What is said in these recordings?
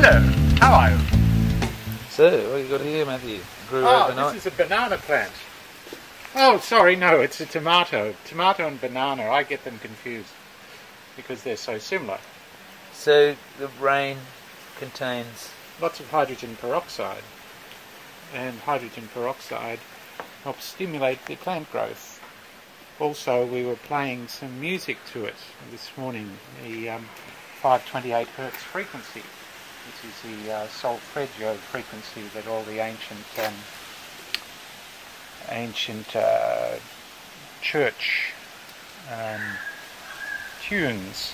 Hello, how are you? So, what you got here, Matthew? Grew Oh, overnight? this is a banana plant. Oh, sorry, no, it's a tomato. Tomato and banana, I get them confused because they're so similar. So, the rain contains... Lots of hydrogen peroxide, and hydrogen peroxide helps stimulate the plant growth. Also, we were playing some music to it this morning, the 528 Hertz frequency, which is the solfeggio frequency that all the ancient church tunes,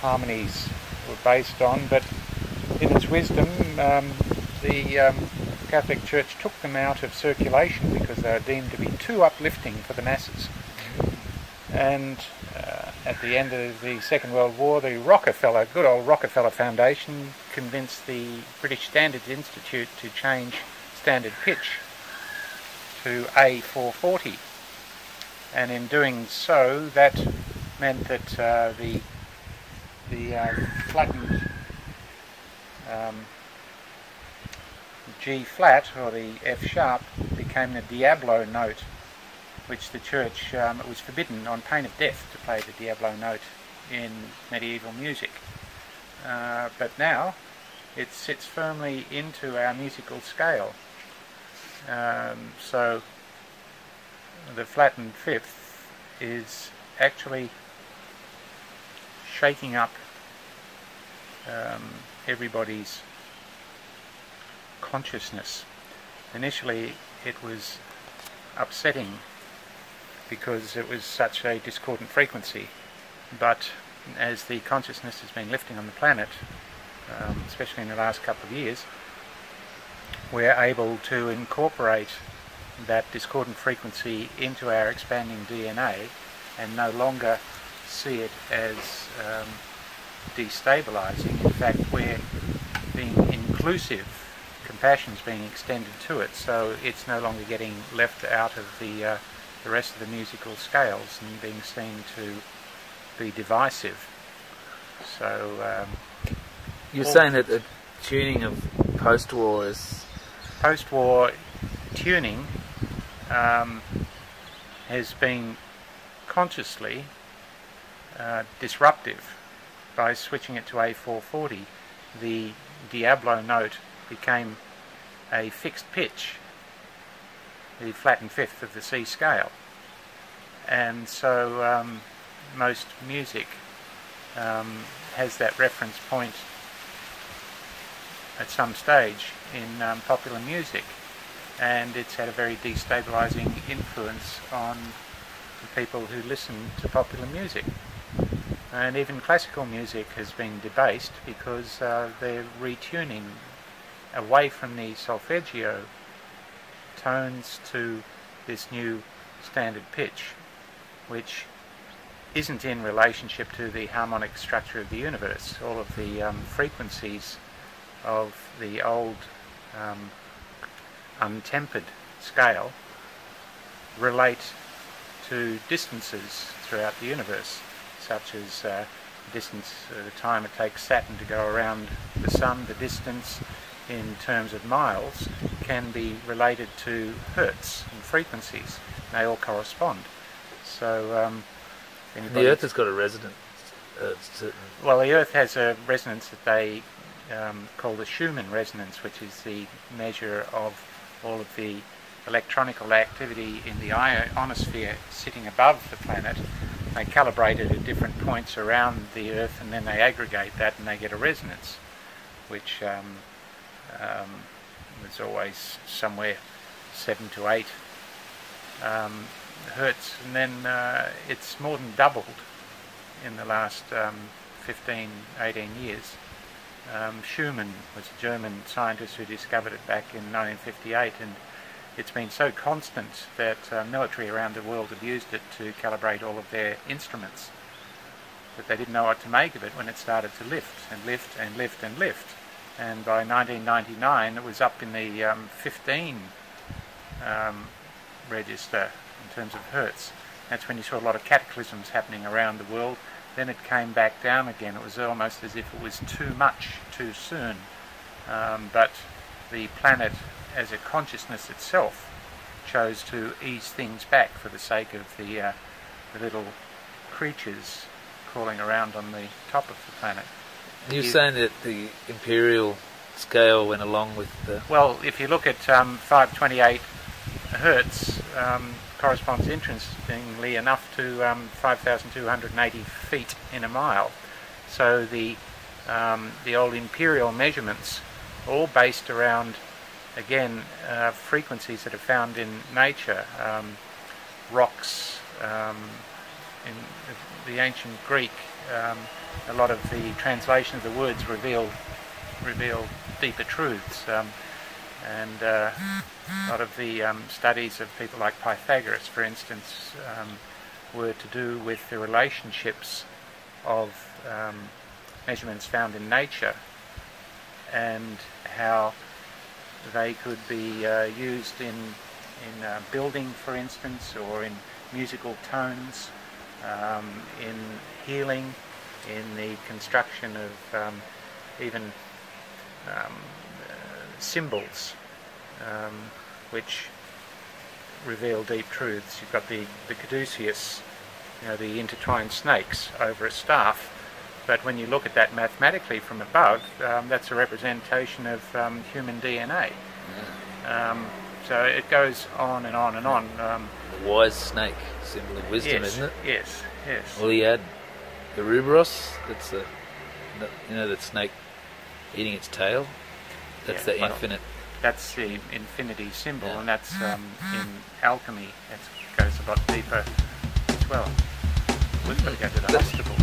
harmonies were based on, but in its wisdom the Catholic Church took them out of circulation because they were deemed to be too uplifting for the masses. And at the end of the Second World War, the good old Rockefeller Foundation convinced the British Standards Institute to change standard pitch to A440, and in doing so that meant that the flattened G flat, or the F sharp, became the Diablo note, which the church, it was forbidden on pain of death to play the Diablo note in medieval music. But now it sits firmly into our musical scale. So the flattened fifth is actually shaking up everybody's consciousness. Initially it was upsetting because it was such a discordant frequency, but as the consciousness has been lifting on the planet, especially in the last couple of years, we're able to incorporate that discordant frequency into our expanding DNA and no longer see it as destabilizing. In fact, we're being inclusive, compassion's being extended to it, so it's no longer getting left out of the rest of the musical scales and being seen to be divisive. So You're saying that the tuning of post-war is... Post-war tuning has been consciously disruptive. By switching it to A440, the Diablo note became a fixed pitch, the flattened fifth of the C scale, and so most music has that reference point at some stage in popular music, and it's had a very destabilizing influence on the people who listen to popular music. And even classical music has been debased because they're retuning away from the solfeggio tones to this new standard pitch, which isn't in relationship to the harmonic structure of the universe. All of the frequencies of the old untempered scale relate to distances throughout the universe, such as the distance, the time it takes Saturn to go around the Sun. The distance in terms of miles can be related to hertz and frequencies. They all correspond. So the Earth has got a resonance. Well, the Earth has a resonance that they call the Schumann resonance, which is the measure of all of the electronical activity in the ionosphere sitting above the planet. They calibrate it at different points around the Earth, and then they aggregate that and they get a resonance, which was always somewhere 7 to 8 hertz, and then it's more than doubled in the last 15, 18 years. Schumann was a German scientist who discovered it back in 1958, and it's been so constant that military around the world have used it to calibrate all of their instruments, but they didn't know what to make of it when it started to lift and lift and lift and lift. And by 1999 it was up in the 15 register in terms of hertz. That's when you saw a lot of cataclysms happening around the world. Then it came back down again. It was almost as if it was too much too soon. but the planet as a consciousness itself chose to ease things back for the sake of the little creatures crawling around on the top of the planet. You're saying that the imperial scale went along with the... Well, if you look at 528 hertz, corresponds interestingly enough to 5,280 feet in a mile. So the old imperial measurements, all based around, again, frequencies that are found in nature, rocks. In the ancient Greek, a lot of the translation of the words reveal deeper truths, and a lot of the studies of people like Pythagoras, for instance, were to do with the relationships of measurements found in nature and how they could be used in building, for instance, or in musical tones, in healing, in the construction of even symbols, which reveal deep truths. You've got the caduceus, the intertwined snakes over a staff, but when you look at that mathematically from above, that's a representation of human DNA. So it goes on and on and on. The wise snake, symbol of wisdom, yes, isn't it? Yes, yes. Well, he had the Ouroboros, that's that snake eating its tail. That's the infinite. That's the infinity symbol, and that's in alchemy. It goes a lot deeper as well. We've got to go to the hospital.